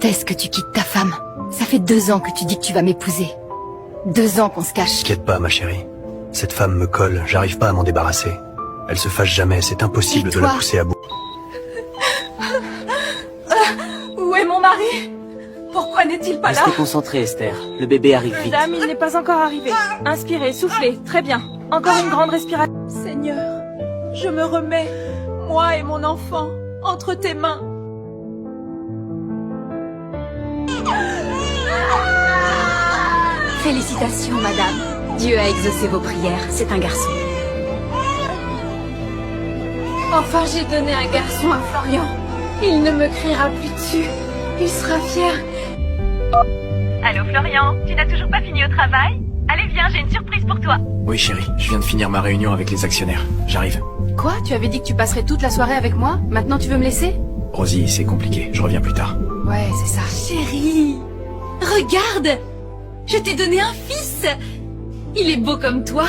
Quand est-ce que tu quittes ta femme? Ça fait 2 ans que tu dis que tu vas m'épouser. 2 ans qu'on se cache. T'inquiète pas, ma chérie. Cette femme me colle, j'arrive pas à m'en débarrasser. Elle se fâche jamais, c'est impossible de la pousser à bout. Où est mon mari? Pourquoi n'est-il pas là? Restez concentrée, Esther. Le bébé arrive vite. Madame, il n'est pas encore arrivé. Inspirez, soufflez. Très bien. Encore une grande respiration. Seigneur, je me remets, moi et mon enfant, entre tes mains. Félicitations, madame. Dieu a exaucé vos prières, c'est un garçon. Enfin, j'ai donné un garçon à Florian. Il ne me criera plus dessus. Il sera fier. Allô Florian, tu n'as toujours pas fini au travail? Allez viens, j'ai une surprise pour toi. Oui chérie, je viens de finir ma réunion avec les actionnaires. J'arrive. Quoi? Tu avais dit que tu passerais toute la soirée avec moi? Maintenant tu veux me laisser? Rosie, c'est compliqué, je reviens plus tard. Ouais, c'est ça. Chérie, regarde! Je t'ai donné un fils! Il est beau comme toi.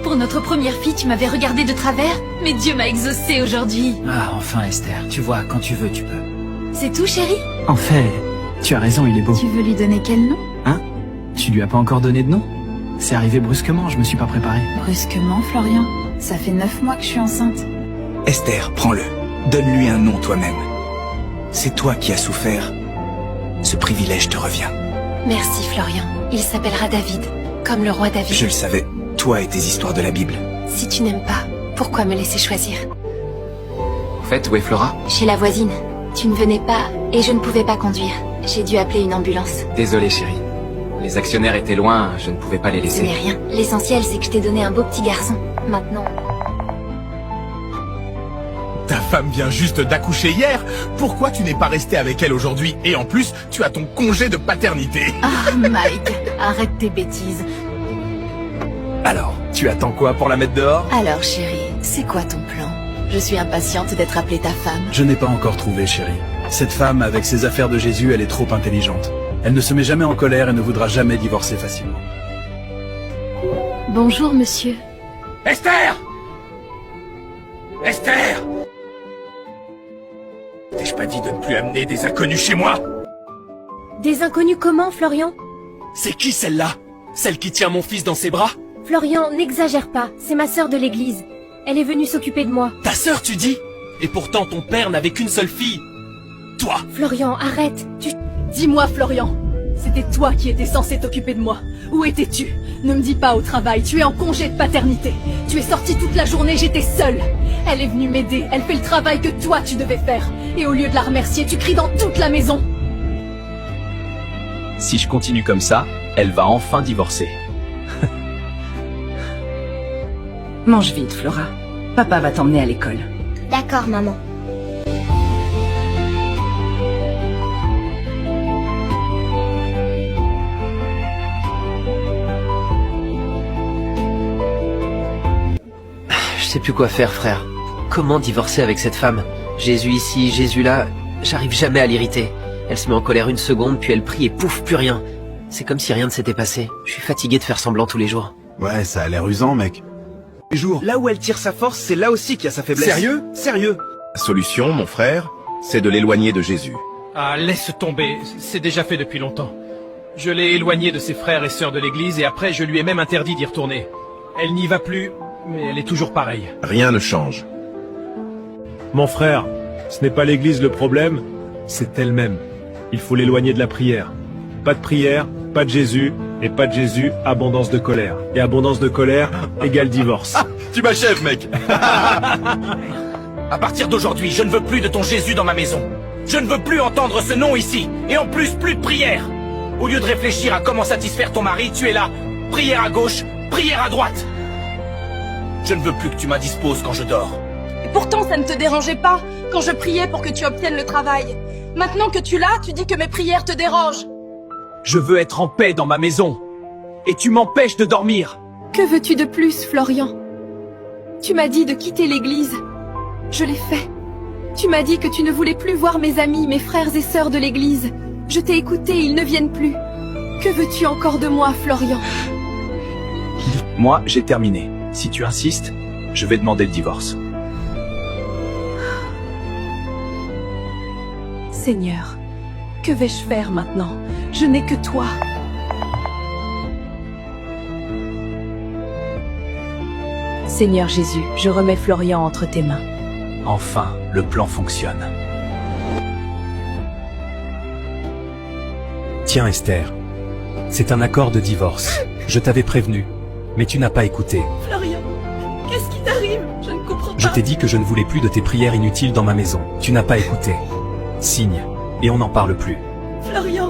Pour notre première fille, tu m'avais regardé de travers, mais Dieu m'a exaucé aujourd'hui. Ah, enfin Esther, tu vois, quand tu veux, tu peux. C'est tout, chérie? En fait, tu as raison, il est beau. Tu veux lui donner quel nom? Hein? Tu lui as pas encore donné de nom? C'est arrivé brusquement, je me suis pas préparé. Brusquement, Florian. Ça fait 9 mois que je suis enceinte. Esther, prends-le. Donne-lui un nom toi-même. C'est toi qui as souffert. Ce privilège te revient. Merci, Florian. Il s'appellera David, comme le roi David. Je le savais. Toi et tes histoires de la Bible. Si tu n'aimes pas, pourquoi me laisser choisir? En fait, où est Flora? Chez la voisine. Tu ne venais pas et je ne pouvais pas conduire. J'ai dû appeler une ambulance. Désolé chérie. Les actionnaires étaient loin, je ne pouvais pas les Ce laisser. n'est rien. L'essentiel, c'est que je t'ai donné un beau petit garçon. Maintenant... Ta femme vient juste d'accoucher hier. Pourquoi tu n'es pas resté avec elle aujourd'hui? Et en plus, tu as ton congé de paternité. Ah, Mike, arrête tes bêtises. Alors, tu attends quoi pour la mettre dehors? Alors, chérie, c'est quoi ton plan? Je suis impatiente d'être appelée ta femme. Je n'ai pas encore trouvé, chérie. Cette femme, avec ses affaires de Jésus, elle est trop intelligente. Elle ne se met jamais en colère et ne voudra jamais divorcer facilement. Bonjour, monsieur. Esther! Esther! T'ai-je pas dit de ne plus amener des inconnus chez moi? Des inconnus comment, Florian? C'est qui celle-là? Celle qui tient mon fils dans ses bras? Florian, n'exagère pas. C'est ma sœur de l'église. Elle est venue s'occuper de moi. Ta sœur, tu dis? Et pourtant ton père n'avait qu'une seule fille. Toi! Florian, arrête. Dis-moi, Florian. C'était toi qui étais censé t'occuper de moi. Où étais-tu? Ne me dis pas au travail, tu es en congé de paternité. Tu es sorti toute la journée, j'étais seule. Elle est venue m'aider, elle fait le travail que toi tu devais faire. Et au lieu de la remercier, tu cries dans toute la maison. Si je continue comme ça, elle va enfin divorcer. Mange vite, Flora. Papa va t'emmener à l'école. D'accord, maman. Je sais plus quoi faire, frère. Comment divorcer avec cette femme? Jésus ici, Jésus là, j'arrive jamais à l'irriter. Elle se met en colère une seconde, puis elle prie et pouf, plus rien. C'est comme si rien ne s'était passé. Je suis fatigué de faire semblant tous les jours. Ouais, ça a l'air usant, mec. Là où elle tire sa force, c'est là aussi qu'il y a sa faiblesse. Sérieux? Sérieux. La solution, mon frère, c'est de l'éloigner de Jésus. Ah, laisse tomber, c'est déjà fait depuis longtemps. Je l'ai éloignée de ses frères et sœurs de l'église et après je lui ai même interdit d'y retourner. Elle n'y va plus, mais elle est toujours pareille. Rien ne change. Mon frère, ce n'est pas l'église le problème, c'est elle-même. Il faut l'éloigner de la prière. Pas de prière, pas de Jésus, et pas de Jésus, abondance de colère. Et abondance de colère égale divorce. Ah, tu m'achèves, mec. À partir d'aujourd'hui, je ne veux plus de ton Jésus dans ma maison. Je ne veux plus entendre ce nom ici. Et en plus de prière. Au lieu de réfléchir à comment satisfaire ton mari, tu es là. Prière à gauche, prière à droite. Je ne veux plus que tu m'indisposes quand je dors. Et pourtant, ça ne te dérangeait pas quand je priais pour que tu obtiennes le travail. Maintenant que tu l'as, tu dis que mes prières te dérangent. Je veux être en paix dans ma maison. Et tu m'empêches de dormir. Que veux-tu de plus, Florian? Tu m'as dit de quitter l'église. Je l'ai fait. Tu m'as dit que tu ne voulais plus voir mes amis, mes frères et sœurs de l'église. Je t'ai écouté, ils ne viennent plus. Que veux-tu encore de moi, Florian? Moi, j'ai terminé. Si tu insistes, je vais demander le divorce. Seigneur, Que vais-je faire maintenant? Je n'ai que toi. Seigneur Jésus, je remets Florian entre tes mains. Enfin, le plan fonctionne. Tiens Esther, c'est un accord de divorce. Je t'avais prévenu, mais tu n'as pas écouté. Florian, qu'est-ce qui t'arrive? Je ne comprends pas. Je t'ai dit que je ne voulais plus de tes prières inutiles dans ma maison. Tu n'as pas écouté. Signe, et on n'en parle plus. Florian,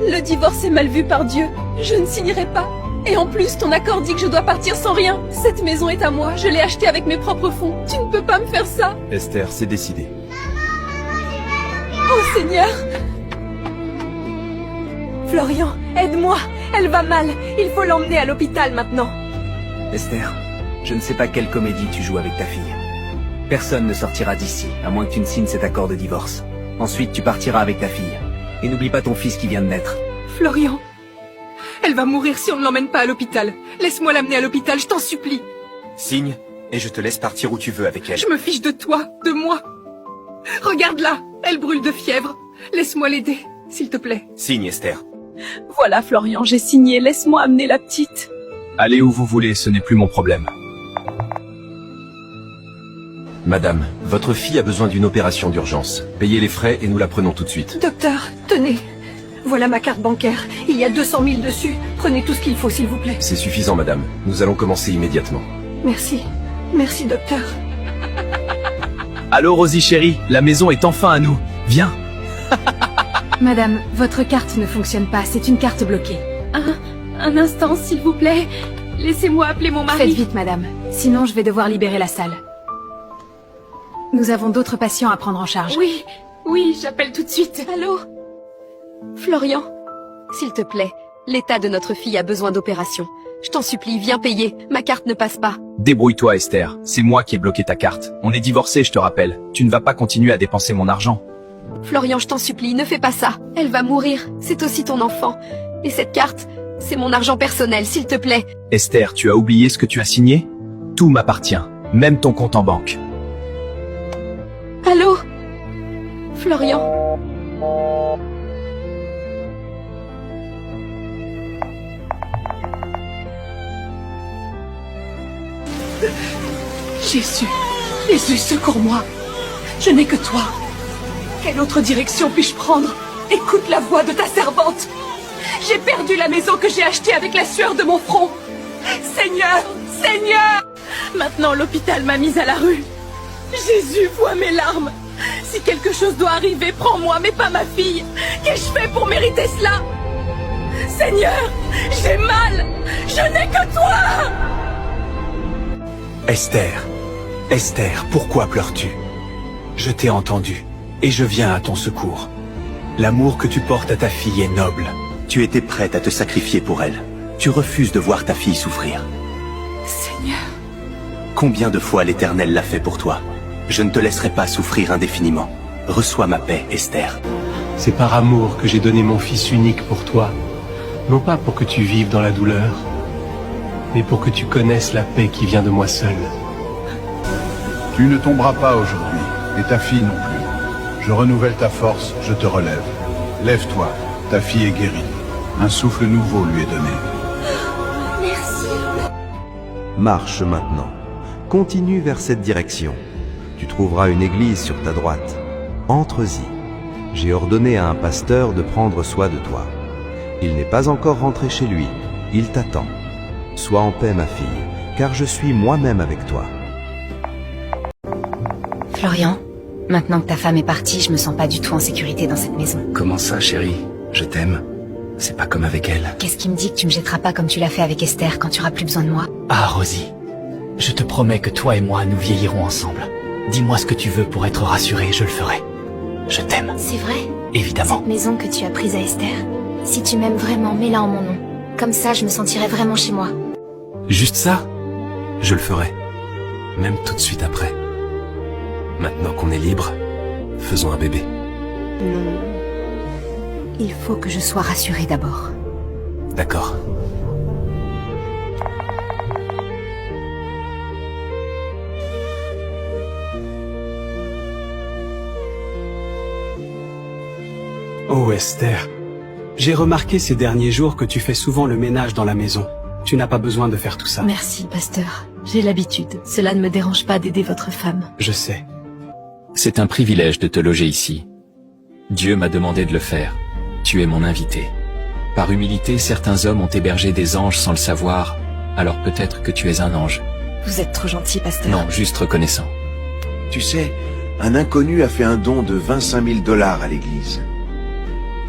le divorce est mal vu par Dieu. Je ne signerai pas. Et en plus, ton accord dit que je dois partir sans rien. Cette maison est à moi, je l'ai achetée avec mes propres fonds. Tu ne peux pas me faire ça. Esther, c'est décidé. Oh Seigneur! Florian, aide-moi. Elle va mal. Il faut l'emmener à l'hôpital maintenant. Esther, je ne sais pas quelle comédie tu joues avec ta fille. Personne ne sortira d'ici, à moins que tu ne signes cet accord de divorce. Ensuite, tu partiras avec ta fille. Et n'oublie pas ton fils qui vient de naître. Florian, elle va mourir si on ne l'emmène pas à l'hôpital. Laisse-moi l'amener à l'hôpital, je t'en supplie. Signe, et je te laisse partir où tu veux avec elle. Je me fiche de toi, de moi. Regarde-la, elle brûle de fièvre. Laisse-moi l'aider, s'il te plaît. Signe, Esther. Voilà Florian, j'ai signé. Laisse-moi amener la petite. Allez où vous voulez, ce n'est plus mon problème. Madame, votre fille a besoin d'une opération d'urgence. Payez les frais et nous la prenons tout de suite. Docteur, tenez. Voilà ma carte bancaire. Il y a 200 000 dessus. Prenez tout ce qu'il faut, s'il vous plaît. C'est suffisant, madame. Nous allons commencer immédiatement. Merci. Merci, docteur. Allô Rosie chérie, la maison est enfin à nous. Viens. Madame, votre carte ne fonctionne pas, c'est une carte bloquée. Un instant, s'il vous plaît. Laissez-moi appeler mon mari. Faites vite, madame. Sinon, je vais devoir libérer la salle. Nous avons d'autres patients à prendre en charge. Oui, j'appelle tout de suite. Allô? Florian, s'il te plaît, l'état de notre fille a besoin d'opération. Je t'en supplie, viens payer. Ma carte ne passe pas. Débrouille-toi Esther, c'est moi qui ai bloqué ta carte. On est divorcés, je te rappelle. Tu ne vas pas continuer à dépenser mon argent. Florian, je t'en supplie, ne fais pas ça. Elle va mourir, c'est aussi ton enfant. Et cette carte, c'est mon argent personnel, s'il te plaît. Esther, tu as oublié ce que tu as signé? Tout m'appartient, même ton compte en banque. Allô? Florian? Jésus, Jésus, secours-moi. Je n'ai que toi. Quelle autre direction puis-je prendre? Écoute la voix de ta servante. J'ai perdu la maison que j'ai achetée avec la sueur de mon front. Seigneur, Seigneur! Maintenant l'hôpital m'a mise à la rue. Jésus, vois mes larmes. Si quelque chose doit arriver, prends-moi, mais pas ma fille. Qu'ai-je fait pour mériter cela? Seigneur, j'ai mal. Je n'ai que toi. Esther, Esther, pourquoi pleures-tu? Je t'ai entendu, et je viens à ton secours. L'amour que tu portes à ta fille est noble. Tu étais prête à te sacrifier pour elle. Tu refuses de voir ta fille souffrir. Seigneur. Combien de fois l'Éternel l'a fait pour toi? Je ne te laisserai pas souffrir indéfiniment. Reçois ma paix, Esther. C'est par amour que j'ai donné mon fils unique pour toi. Non pas pour que tu vives dans la douleur, mais pour que tu connaisses la paix qui vient de moi seul. Tu ne tomberas pas aujourd'hui, et ta fille non plus. Je renouvelle ta force, je te relève. Lève-toi, ta fille est guérie. Un souffle nouveau lui est donné. Merci. Marche maintenant. Continue vers cette direction. Tu trouveras une église sur ta droite. Entre-y. J'ai ordonné à un pasteur de prendre soin de toi. Il n'est pas encore rentré chez lui. Il t'attend. Sois en paix, ma fille, car je suis moi-même avec toi. Florian, maintenant que ta femme est partie, je me sens pas du tout en sécurité dans cette maison. Comment ça, chérie? Je t'aime. C'est pas comme avec elle. Qu'est-ce qui me dit que tu me jetteras pas comme tu l'as fait avec Esther quand tu auras plus besoin de moi? Ah, Rosie, je te promets que toi et moi, nous vieillirons ensemble. Dis-moi ce que tu veux pour être rassuré, je le ferai. Je t'aime. C'est vrai? Évidemment. Cette maison que tu as prise à Esther, si tu m'aimes vraiment, mets-la en mon nom. Comme ça, je me sentirai vraiment chez moi. Juste ça? Je le ferai. Même tout de suite après. Maintenant qu'on est libre, faisons un bébé. Non. Il faut que je sois rassurée d'abord. D'accord. Oh Esther, j'ai remarqué ces derniers jours que tu fais souvent le ménage dans la maison. Tu n'as pas besoin de faire tout ça. Merci, pasteur. J'ai l'habitude. Cela ne me dérange pas d'aider votre femme. Je sais. C'est un privilège de te loger ici. Dieu m'a demandé de le faire. Tu es mon invité. Par humilité, certains hommes ont hébergé des anges sans le savoir, alors peut-être que tu es un ange. Vous êtes trop gentil, pasteur. Non, juste reconnaissant. Tu sais, un inconnu a fait un don de 25 000 $ à l'église.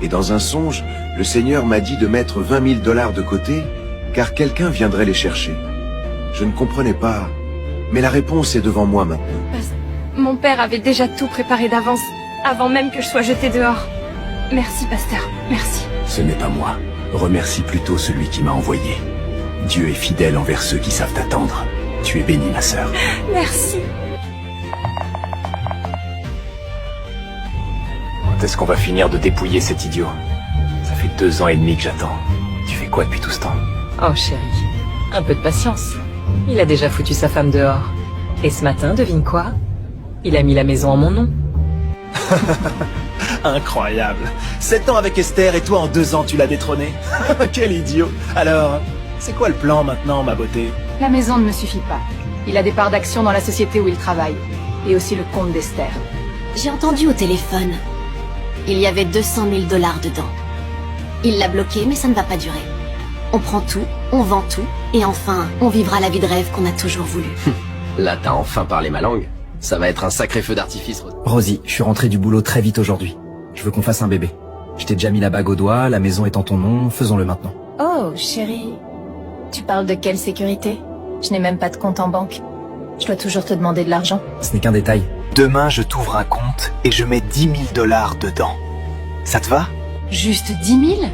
Et dans un songe, le Seigneur m'a dit de mettre 20 000 $ de côté, car quelqu'un viendrait les chercher. Je ne comprenais pas, mais la réponse est devant moi maintenant. Mon père avait déjà tout préparé d'avance, avant même que je sois jetée dehors. Merci, pasteur, merci. Ce n'est pas moi. Remercie plutôt celui qui m'a envoyé. Dieu est fidèle envers ceux qui savent attendre. Tu es bénie, ma sœur. Merci. Quand est-ce qu'on va finir de dépouiller cet idiot? Ça fait 2 ans et demi que j'attends. Tu fais quoi depuis tout ce temps? Oh chérie, un peu de patience. Il a déjà foutu sa femme dehors. Et ce matin, devine quoi? Il a mis la maison en mon nom. Incroyable. 7 ans avec Esther et toi en 2 ans tu l'as détrôné. Quel idiot. Alors, c'est quoi le plan maintenant, ma beauté? La maison ne me suffit pas. Il a des parts d'action dans la société où il travaille. Et aussi le compte d'Esther. J'ai entendu au téléphone. Il y avait 200 000 $ dedans. Il l'a bloqué, mais ça ne va pas durer. On prend tout, on vend tout, et enfin, on vivra la vie de rêve qu'on a toujours voulu. Là, t'as enfin parlé ma langue. Ça va être un sacré feu d'artifice. Rosie, je suis rentré du boulot très vite aujourd'hui. Je veux qu'on fasse un bébé. Je t'ai déjà mis la bague au doigt, la maison est en ton nom, faisons-le maintenant. Oh, chérie. Tu parles de quelle sécurité? Je n'ai même pas de compte en banque. Je dois toujours te demander de l'argent. Ce n'est qu'un détail. Demain, je t'ouvre un compte et je mets 10 000 $ dedans. Ça te va? Juste 10 000?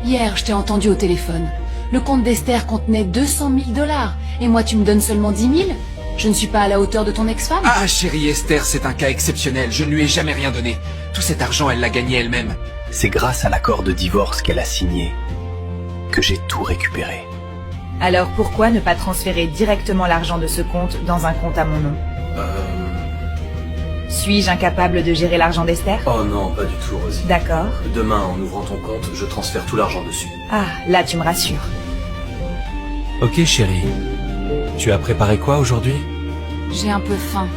Hier, je t'ai entendu au téléphone. Le compte d'Esther contenait 200 000 $. Et moi, tu me donnes seulement 10 000? Je ne suis pas à la hauteur de ton ex-femme? Ah chérie, Esther, c'est un cas exceptionnel. Je ne lui ai jamais rien donné. Tout cet argent, elle l'a gagné elle-même. C'est grâce à l'accord de divorce qu'elle a signé que j'ai tout récupéré. Alors pourquoi ne pas transférer directement l'argent de ce compte dans un compte à mon nom? Suis-je incapable de gérer l'argent d'Esther? Oh non, pas du tout, Rosie. D'accord. Demain, en ouvrant ton compte, je transfère tout l'argent dessus. Ah, là tu me rassures. Ok chérie. Tu as préparé quoi aujourd'hui? J'ai un peu faim.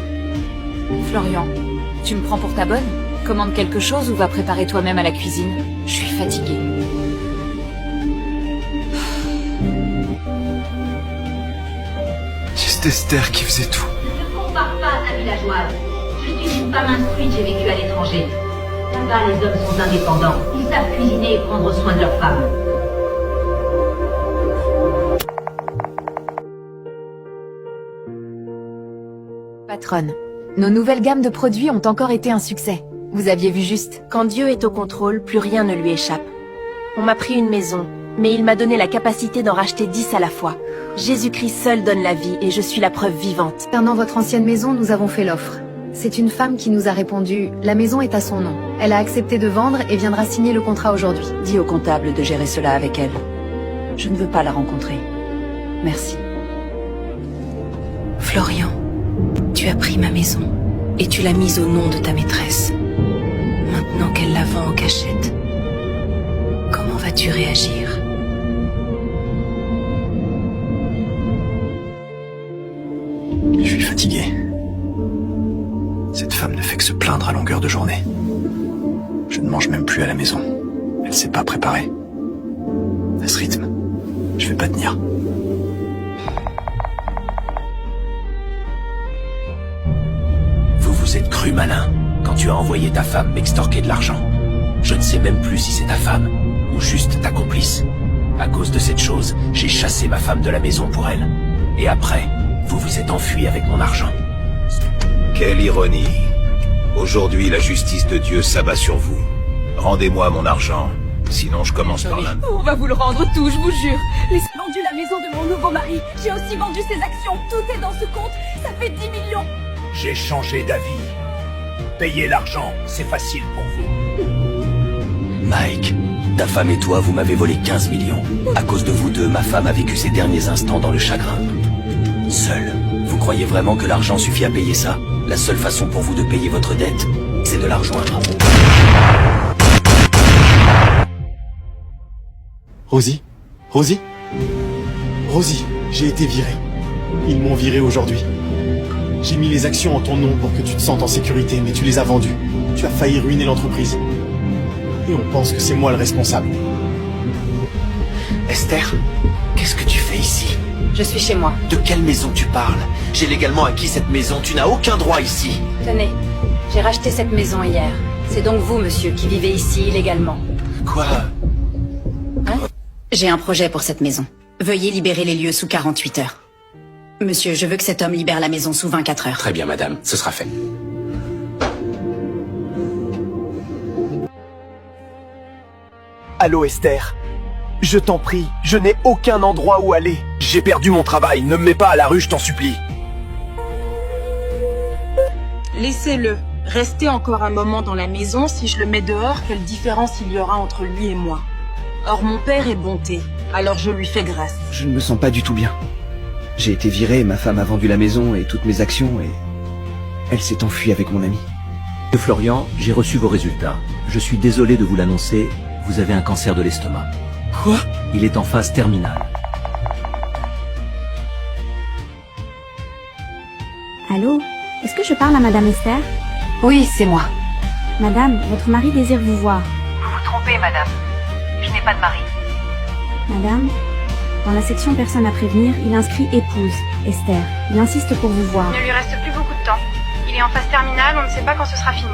Florian, tu me prends pour ta bonne? Commande quelque chose ou va préparer toi-même à la cuisine? Je suis fatiguée. Juste Esther qui faisait tout. Ne compare pas à ta villageoise. Je suis une femme instruite, j'ai vécu à l'étranger. Là-bas, les hommes sont indépendants. Ils savent cuisiner et prendre soin de leurs femmes. Patronne, nos nouvelles gammes de produits ont encore été un succès. Vous aviez vu juste. Quand Dieu est au contrôle, plus rien ne lui échappe. On m'a pris une maison, mais il m'a donné la capacité d'en racheter 10 à la fois. Jésus-Christ seul donne la vie et je suis la preuve vivante. Concernant votre ancienne maison, nous avons fait l'offre. C'est une femme qui nous a répondu « La maison est à son nom ». Elle a accepté de vendre et viendra signer le contrat aujourd'hui. Dis au comptable de gérer cela avec elle. Je ne veux pas la rencontrer. Merci. Florian, tu as pris ma maison et tu l'as mise au nom de ta maîtresse. Maintenant qu'elle la vend en cachette, comment vas-tu réagir? Je suis fatigué. Cette femme ne fait que se plaindre à longueur de journée. Je ne mange même plus à la maison. Elle sait pas préparer. À ce rythme, je vais pas tenir. Vous vous êtes cru malin quand tu as envoyé ta femme m'extorquer de l'argent. Je ne sais même plus si c'est ta femme ou juste ta complice. À cause de cette chose, j'ai chassé ma femme de la maison pour elle. Et après, vous vous êtes enfui avec mon argent. Quelle ironie. Aujourd'hui, la justice de Dieu s'abat sur vous. Rendez-moi mon argent, sinon je commence par l'un. On va vous le rendre tout, je vous jure. J'ai vendu la maison de mon nouveau mari. J'ai aussi vendu ses actions. Tout est dans ce compte. Ça fait 10 millions. J'ai changé d'avis. Payez l'argent, c'est facile pour vous. Mike, ta femme et toi, vous m'avez volé 15 millions. À cause de vous deux, ma femme a vécu ses derniers instants dans le chagrin. Seule. Vous croyez vraiment que l'argent suffit à payer ça? La seule façon pour vous de payer votre dette, c'est de la rejoindre. Rosie? Rosie? Rosie, j'ai été viré. Ils m'ont viré aujourd'hui. J'ai mis les actions en ton nom pour que tu te sentes en sécurité, mais tu les as vendues. Tu as failli ruiner l'entreprise. Et on pense que c'est moi le responsable. Esther, qu'est-ce que tu fais ici? Je suis chez moi. De quelle maison tu parles? J'ai légalement acquis cette maison, tu n'as aucun droit ici. Tenez, j'ai racheté cette maison hier. C'est donc vous, monsieur, qui vivez ici illégalement. Quoi? Hein? J'ai un projet pour cette maison. Veuillez libérer les lieux sous 48 heures. Monsieur, je veux que cet homme libère la maison sous 24 heures. Très bien, madame, ce sera fait. Allô Esther? Je t'en prie, je n'ai aucun endroit où aller. J'ai perdu mon travail, ne me mets pas à la rue, je t'en supplie. Laissez-le. Restez encore un moment dans la maison. Si je le mets dehors, quelle différence il y aura entre lui et moi? Or mon père est bonté, alors je lui fais grâce. Je ne me sens pas du tout bien. J'ai été viré, ma femme a vendu la maison et toutes mes actions et... elle s'est enfuie avec mon ami. Monsieur Florian, j'ai reçu vos résultats. Je suis désolé de vous l'annoncer, vous avez un cancer de l'estomac. Quoi? Il est en phase terminale. Allô? Est-ce que je parle à Madame Esther? Oui, c'est moi. Madame, votre mari désire vous voir. Vous vous trompez, madame. Je n'ai pas de mari. Madame, dans la section personne à prévenir, il inscrit épouse, Esther. Il insiste pour vous voir. Il ne lui reste plus beaucoup de temps. Il est en phase terminale, on ne sait pas quand ce sera fini.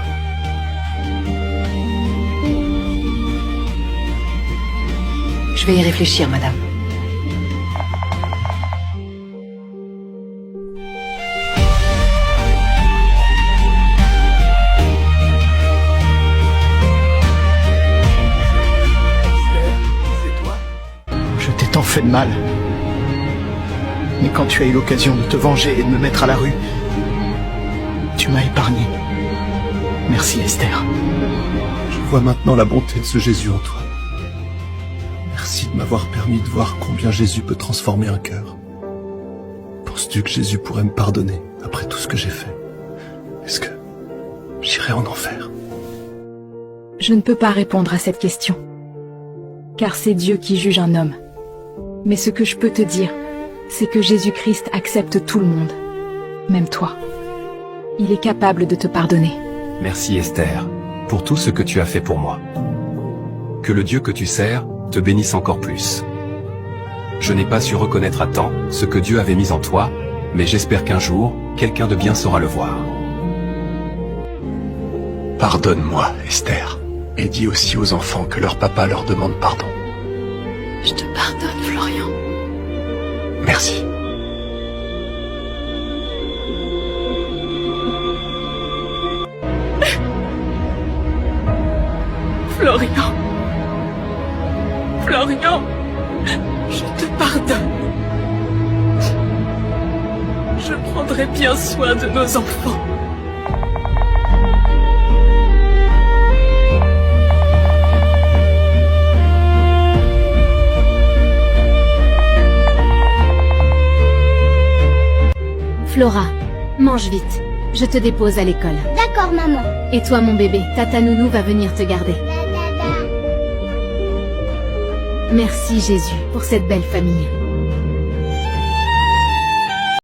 Je vais y réfléchir, madame. Je t'ai tant fait de mal. Mais quand tu as eu l'occasion de te venger et de me mettre à la rue, tu m'as épargné. Merci Esther. Je vois maintenant la bonté de ce Jésus en toi. Merci de m'avoir permis de voir combien Jésus peut transformer un cœur. Penses-tu que Jésus pourrait me pardonner après tout ce que j'ai fait? Est-ce que j'irai en enfer? Je ne peux pas répondre à cette question, car c'est Dieu qui juge un homme. Mais ce que je peux te dire, c'est que Jésus-Christ accepte tout le monde, même toi. Il est capable de te pardonner. Merci Esther, pour tout ce que tu as fait pour moi. Que le Dieu que tu sers te bénisse encore plus. Je n'ai pas su reconnaître à temps ce que Dieu avait mis en toi, mais j'espère qu'un jour, quelqu'un de bien saura le voir. Pardonne-moi, Esther, et dis aussi aux enfants que leur papa leur demande pardon. Je te pardonne, Florian. Merci. Florian. Florian, je te pardonne. Je prendrai bien soin de nos enfants. Flora, mange vite. Je te dépose à l'école. D'accord, maman. Et toi, mon bébé, Tata Nounou va venir te garder. Merci Jésus pour cette belle famille.